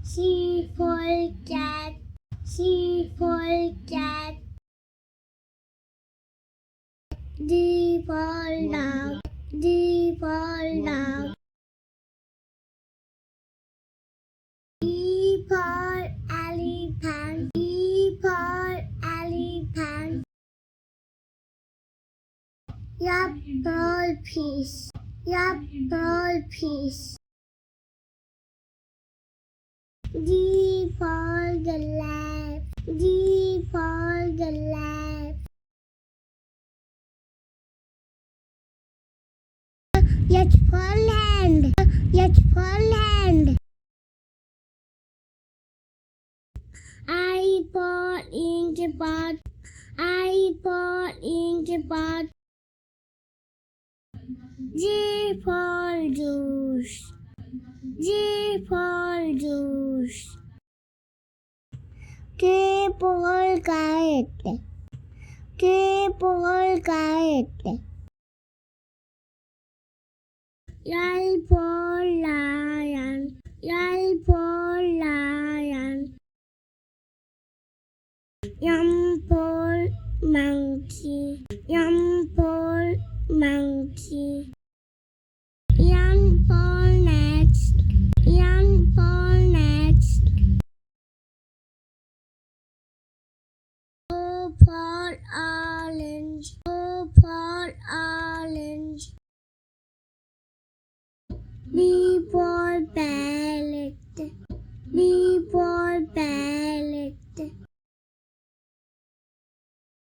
C for cat. C for cat. D for dog. D for dog. E for elephant. E for elephant. Apple piece. Apple piece. D for the left. D for the left. H for hand. H for hand. I for ink pot. I for ink pot. J for juice. J for juice. K for kite. K for kite. L for lion. L for lion. M for monkey. M for monkey. N for next. N for next. O for orange. O for orange. B for parrot. B for parrot.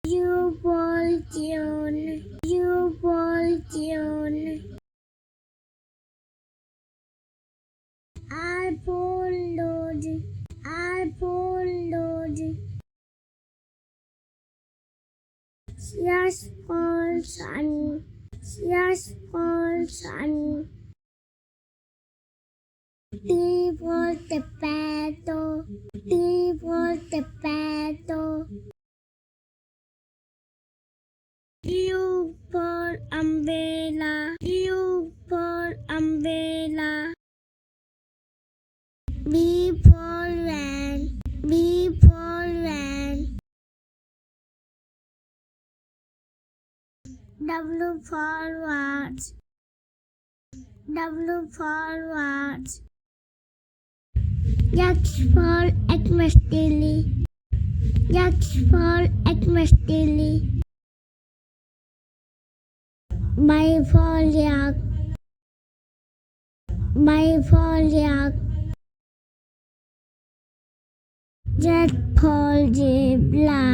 U for tune. U for tune. R for load. R for load. S for sun. S for sun. T for tomato. T for tomato. U for umbrella. U for umbrella. B for van. B for van. W for watch. W for watch. X for Xmas-Daily. X for Xmas-Daily. Y for yak. Y for yak. Z for zebra.